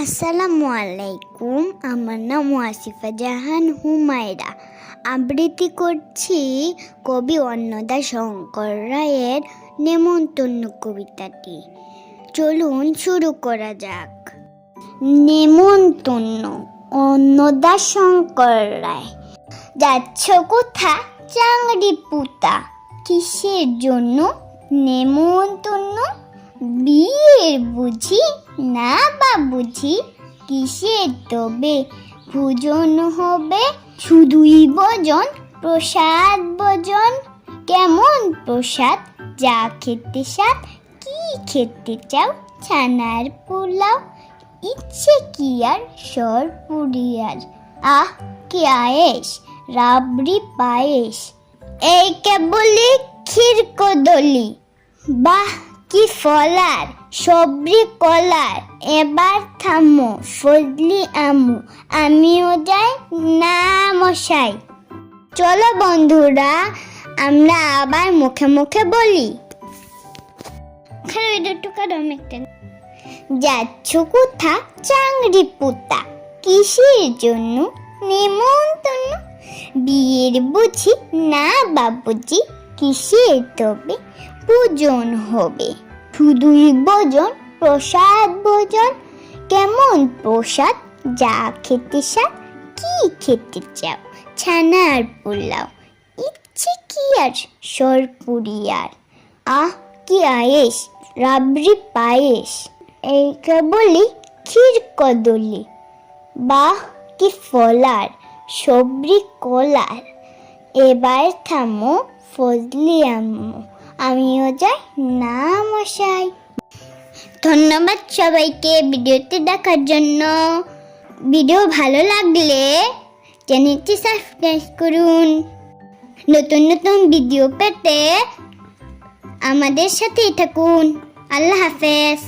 আসসালামু আলাইকুম। আমার নাম আসিফা জাহান হুমায়রা। আবৃত্তি করছি কবি অন্নদা শঙ্কর রায়ের নেমন্তন্ন কবিতাটি। চলুন শুরু করা যাক। নেমন্তন্ন, অন্নদা শঙ্কর রায়। যাচ্ছ কোথা চাংড়ি পুতা, কিসের জন্য নেমন্তন্ন? বিয়ের বুঝি না বা বুঝি, কিসের তবে ভোজন হবে? শুধুই ভোজন, প্রসাদ ভোজন। কেমন প্রসাদ? যা খেতে স্বাদ। কি খেতে চাও? ছানার পোলাও, ইচ্ছে কি আর সরপুরিয়ার। আহ কি আয়েশ, রাবড়ি পায়েস, এই কেবলি ক্ষীর কদলি। বাহ কি ফলার, সবরি কলার। এবার থামো ফজলি আমু, আমিও যাই না মশাই। চলো বন্ধুরা, আমরা আবার মুখে মুখে বলি। যাচ্ছ কোথা চাংড়ি পুতা, কিসের জন্য নেমন্তন্ন? বিয়ের বুঝি না বাবুজি, কিসের তবে ভোজন হবে? শুধুই ভোজন, প্রসাদ ভোজন। কেমন প্রসাদ? যা খেতে স্বাদ। কি খেতে চাও? ছানার পোলাও, ইচ্ছে কি আর সরপুরিয়ার। আহ কি আয়েশ, রাবড়ি পায়েস, এই কেবলি ক্ষীর কদলি। বাহ কি ফলার, সবরি কলার। এবার থামো ফজলি আম্মু, আমিও যাই না মশাই। ধন্যবাদ সবাইকে ভিডিওটি দেখার জন্য। ভিডিও ভালো লাগলে চ্যানেলটি সাবস্ক্রাইব করুন। নতুন নতুন ভিডিও পেতে আমাদের সাথেই থাকুন। আল্লাহ হাফেজ।